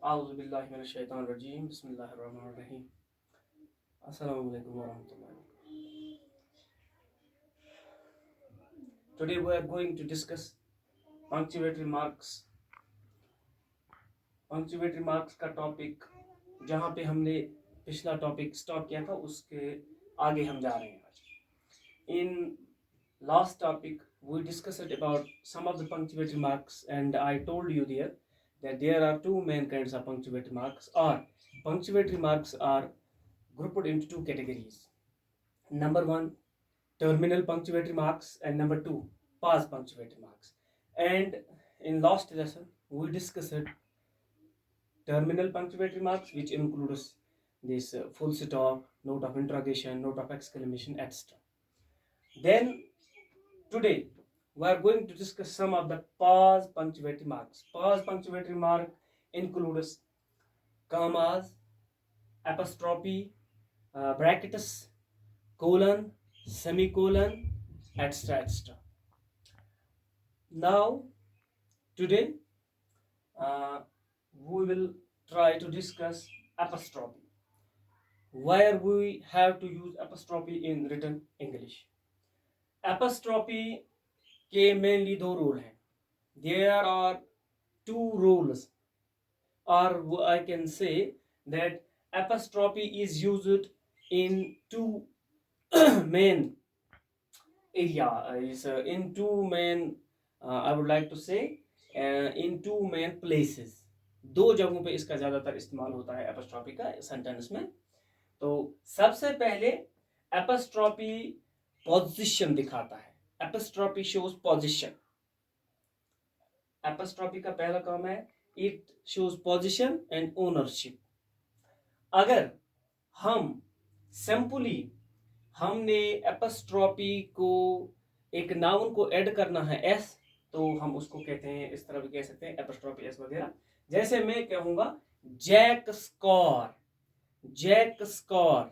Auzubillahiminash-shaytanir-rajeem. Bismillahir-rahmanir-rahim. Assalamu alaikum warahmatullahi. Today we are going to discuss punctuatory marks. Punctuatory marks का topic जहाँ पे हमने पिछला topic stop किया था उसके आगे हम जा रहे हैं आज. In last topic we discussed about some of the punctuatory marks and I told you there that there are two main kinds of punctuatory marks, or punctuatory marks are grouped into two categories. Number one, terminal punctuatory marks, and number two, pause punctuatory marks. And in last lesson we discussed terminal punctuatory marks, which includes this full stop, note of interrogation, note of exclamation, etc. Then today we are going to discuss some of the pause punctuatory marks. Pause punctuatory mark includes commas, apostrophe, brackets, colon, semicolon, etc. etc. Now today we will try to discuss apostrophe. Where we have to use apostrophe in written English. Apostrophe के mainly दो rule हैं. There are two rules, or I can say that apostrophe is used in two main areas, in two main I would like to say in two main places. दो जगहों पे इसका ज़्यादातर इस्तेमाल होता है apostrophe का सेंटेंस में. तो सबसे पहले apostrophe पोजीशन दिखाता है. Apostrophe shows position. Apostrophe का पहला काम है it shows position and ownership. अगर हम सिंपली हमने apostrophe को एक नाउन को ऐड करना है s, तो हम उसको कहते हैं, इस तरह भी कह सकते हैं apostrophe s वगैरह. जैसे मैं कहूंगा Jack's car, Jack's car,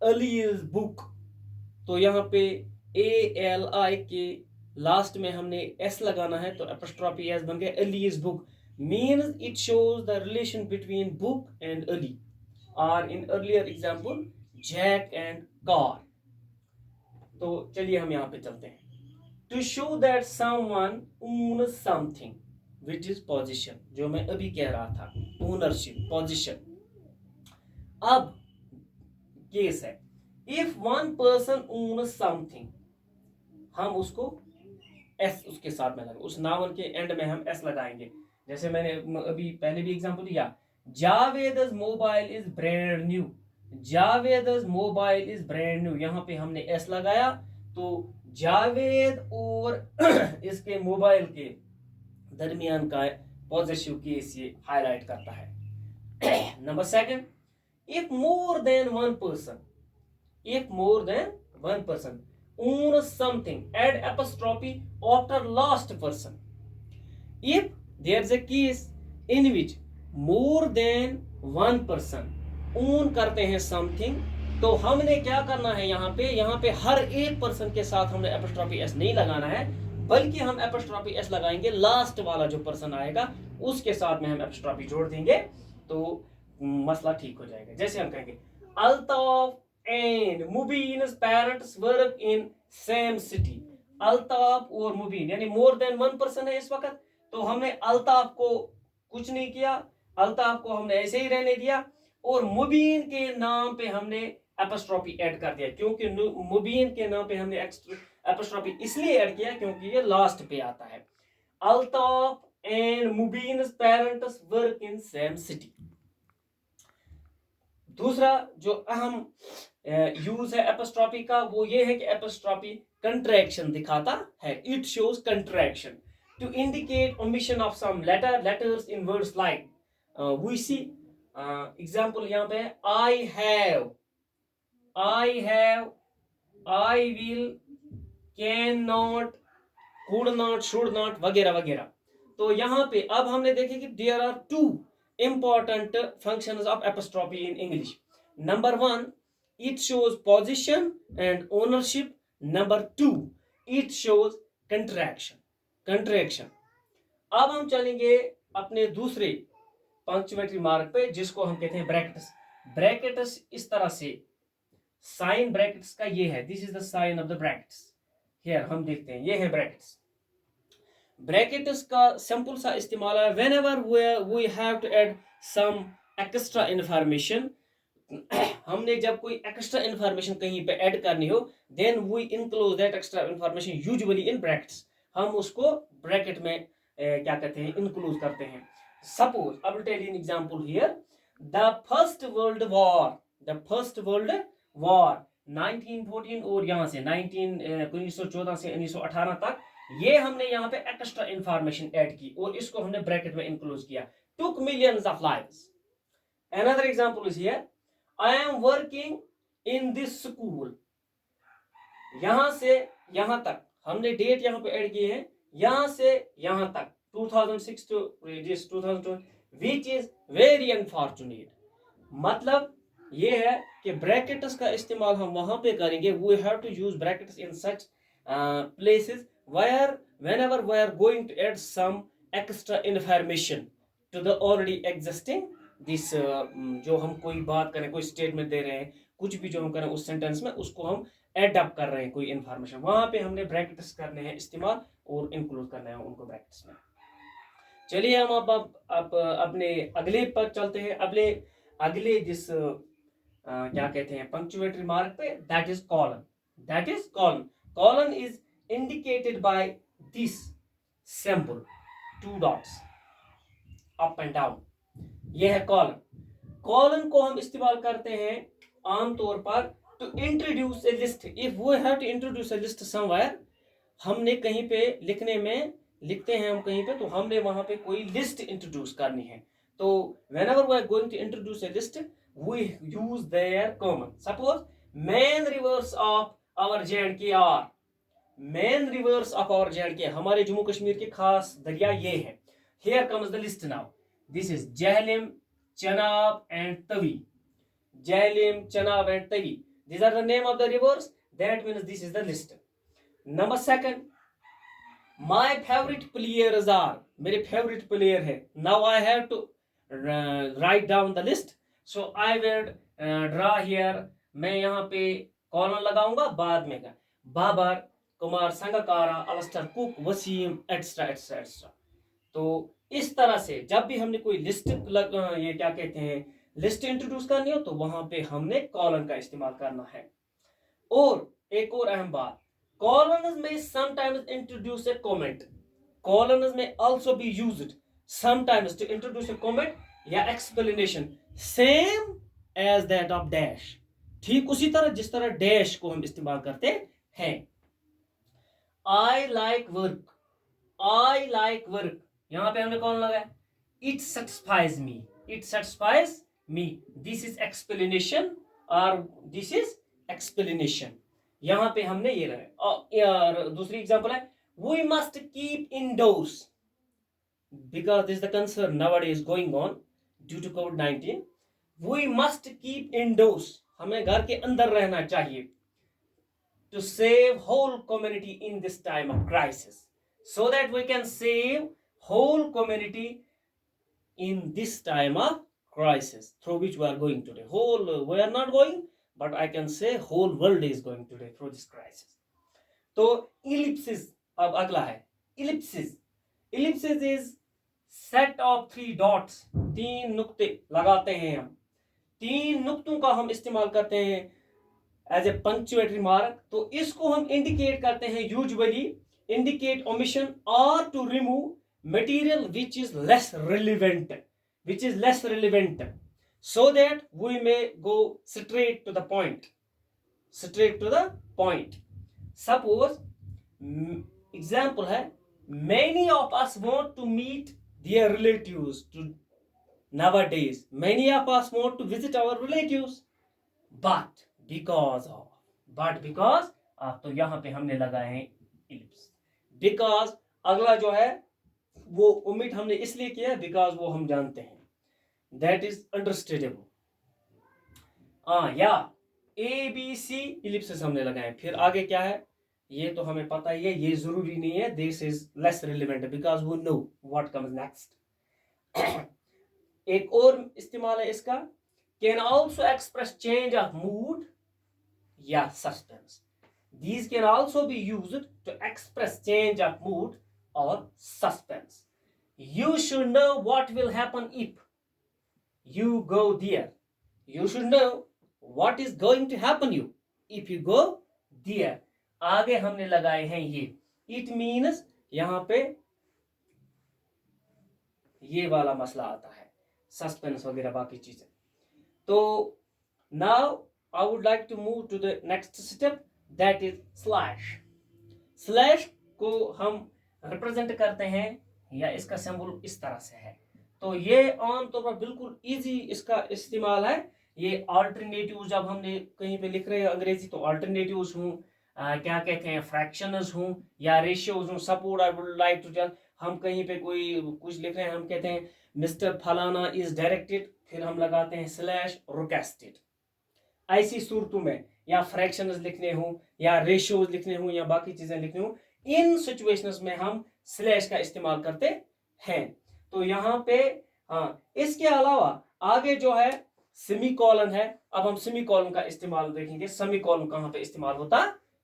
Ali's book, तो यहाँ पे ALI के लास्ट में हमने S लगाना है, तो apostrophe S बन गया. Allies book means it shows the relation between book and Ali, or in earlier example Jack and car. तो चलिए हम यहाँ पे चलते हैं. To show that someone owns something, which is position, जो मैं अभी कह रहा था, ownership, position. अब केस है if one person owns something, हम उसको S उसके साथ में लगाएंगे, उस नाउन के एंड में हम S लगाएंगे. जैसे मैंने अभी पहले भी एग्जांपल दिया, Javed's mobile is brand new, Javed's mobile is brand new, यहाँ पे हमने S लगाया, तो जावेद और इसके मोबाइल के दरमियान का पॉजिटिव केस ये हाईलाइट करता है. Number second, if more than one person, if more than one person owns something, add apostrophe after last person. If there's a case in which more than one person own करते हैं something, तो हमने क्या करना है, यहाँ पे हर एक पर्सन के साथ हमने apostrophe s नहीं लगाना है, बल्कि हम apostrophe s लगाएंगे लास्ट वाला जो पर्सन आएगा उसके साथ में हम apostrophe जोड़ देंगे, तो मसला ठीक हो जाएगा. जैसे हम कहेंगे Altaf and Mubeen's parents work in same city. Altaf और मुबीन यानी मोर देन वन पर्सन है इस वक्त, तो हमने अल्ताफ को कुछ नहीं किया, अल्ताफ को हमने ऐसे ही रहने दिया, और मुबीन के नाम पे हमने एपोस्ट्रोफी ऐड कर दिया. क्योंकि मुबीन के नाम पे हमने एपोस्ट्रोफी इसलिए ऐड किया क्योंकि ये लास्ट पे आता है. Altaf and Mubeen's parents work in same city. दूसरा जो अहम यूज है एपोस्ट्रोफी का वो ये है कि एपोस्ट्रोफी कंट्रैक्शन दिखाता है. It shows contraction to indicate omission of some letters in words like we see example यहाँ पे I have, I will, can not, could not, should not वगैरह वगैरह. तो यहाँ पे अब हमने देखे कि there are two important functions of apostrophe in English. Number one, it shows position and ownership. Number two, it shows contraction. अब हम चलेंगे अपने दूसरे पंक्चुएटरी मार्क पे, जिसको हम कहते हैं ब्रैकेट्स। ब्रैकेट्स इस तरह से, साइन ब्रैकेट्स का ये है, this is the sign of the brackets. Here हम देखते हैं, ये है ब्रैकेट्स। ब्रैकेट्स का सिंपल सा इस्तेमाल है whenever we have to add some extra information. हमने जब कोई एक्स्ट्रा इंफॉर्मेशन कहीं पे ऐड करनी हो, then we enclose that extra information usually in brackets. हम उसको ब्रैकेट में क्या कहते हैं, इंक्लूड करते हैं। Suppose I will tell you an example here, the first world war, the first world war 1914 और यहाँ से 1914 से 1918 तक, ये हमने यहाँ पे एक्स्ट्रा इंफॉर्मेशन ऐड की और इसको हमने ब्रैकेट में इंक्लूड किया। Took millions of lives. Another example is here, I am working in this school. यहां से यहां तक हमने डेट यहां पे ऐड की है, यहां से यहां तक 2006 to 2020, which is very unfortunate. मतलब ये है कि ब्रैकेट्स का इस्तेमाल हम वहां पे करेंगे, we have to use brackets in such places where whenever we are going to add some extra information to the already existing this जो हम कोई बात करें, कोई स्टेटमेंट दे रहे हैं, कुछ भी जो हम करें उस सेंटेंस में, उसको हम एड अप कर रहे हैं कोई इंफॉर्मेशन, वहां पे हमने ब्रैकेट्स करने हैं इस्तेमाल और इंक्लूड करना है उनको ब्रैकेट्स में। चलिए हम अब अपने अगले पर चलते हैं, अगले जिस क्या कहते हैं पंक्चुएटरी मार्क पे, that is colon. That is colon. Colon is indicated by this symbol, two dots up and down। यह है कॉलन। कॉलन को हम इस्तेमाल करते हैं आमतौर पर to introduce a list. If we have to introduce a list somewhere, हमने कहीं पे लिखने में लिखते हैं हम कहीं पे, तो हमने वहां पे कोई लिस्ट इंट्रोड्यूस करनी है, तो whenever we are going to introduce a list we use their common। suppose main rivers of our J&K are, main rivers of our J&K, हमारे जम्मू कश्मीर के खास दरिया ये है। Here comes the list now, this is Jhelum, Chenab and Tawi. Jhelum, Chenab and Tawi, these are the name of the rivers, that means this is the list। Number second, my favorite players are, मेरे favourite player है। now I have to write down the list, so I will draw here, मैं यहाँ पे colon लगाऊंगा बाद में का, Babar, Kumar Sangakkara, Alastair Cook, Wasim, extra extra extra. तो इस तरह से जब भी हमने कोई लिस्ट ये क्या कहते हैं लिस्ट इंट्रोड्यूस करनी हो, तो वहां पे हमने कॉलन का इस्तेमाल करना है। और एक और अहम बात, कॉलन्स में sometimes introduce a comment. Colons में also be used sometimes to introduce a comment या explanation, same as that of dash. ठीक उसी तरह जिस तरह डैश को हम इस्तेमाल करते हैं। I like work, I like work, यहां पे हमने कौन लगाया, it satisfies me, it satisfies me, this is explanation और this is explanation, यहां पे हमने ये लगाया। और दूसरी एग्जांपल है, we must keep indoors because this is the concern nowadays going on due to COVID-19, we must keep indoors, हमें घर के अंदर रहना चाहिए, to save whole community in this time of crisis, so that we can save whole community in this time of crisis through which we are going today। whole we are not going, but I can say whole world is going today through this crisis। तो ellipsis अब अगला है, ellipsis। ellipsis is set of three dots, तीन नुक्ते लगाते हैं हम, तीन नुक्तों का हम इस्तेमाल करते हैं एज ए पंक्चुएटरी मार्क। तो इसको हम इंडिकेट करते हैं, यूजुअली इंडिकेट ओमिशन और to remove material which is less relevant, which is less relevant, so that we may go straight to the point, straight to the point। suppose example है, many of us want to meet their relatives to nowadays, many of us want to visit our relatives, but because of तो यहां पे हमने लगाए हैं ellipse। because अगला जो है वो ओमिट हमने इसलिए किया बिकॉज वो हम जानते हैं, दैट इज अंडरस्टैंडेबल। या ABC इलिप्सिस हमने लगाए। फिर आगे क्या है, ये तो हमें पता ही है, ये जरूरी नहीं है, this is less relevant because we know what comes next. एक और इस्तेमाल है इसका, can also express change of mood या suspense. These can also be used to express change of mood or suspense. You should know what will happen if you go there. You should know what is going to happen you if you go there. आगे हमने लगाए हैं ये, it means यहां पे ये वाला मसला आता है, सस्पेंस वगैरह बाकी चीजें। तो now I would like to move to the next step, that is slash. Slash को हम रिप्रेजेंट करते हैं या इसका सिंबल इस तरह से है। तो ये आमतौर पर बिल्कुल इजी इसका इस्तेमाल है। ये अल्टरनेटिव जब हमने कहीं पे लिख रहे हैं अंग्रेजी, तो अल्टरनेटिव्स हूँ, क्या कहते हैं, फ्रैक्शंस हूँ या रेशियोज हूँ। Support I would like to tell, हम कहीं पे कोई कुछ लिख रहे हैं, हम कहते हैं मिस्टर फलाना इज डायरेक्टेड, फिर हम लगाते हैं स्लैश रिक्वेस्टेड। ऐसी सूरतों में या फ्रैक्शंस लिखने हो या रेशियोज लिखने हो या बाकी चीजें लिखने हो, इन सिचुएशंस में हम स्लैश का इस्तेमाल करते हैं। तो यहाँ पे हाँ, इसके अलावा आगे जो है सेमी कॉलन है। अब हम सेमी कॉलन का इस्तेमाल देखेंगे, सेमी कॉलन कहाँ पे इस्तेमाल होता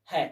है।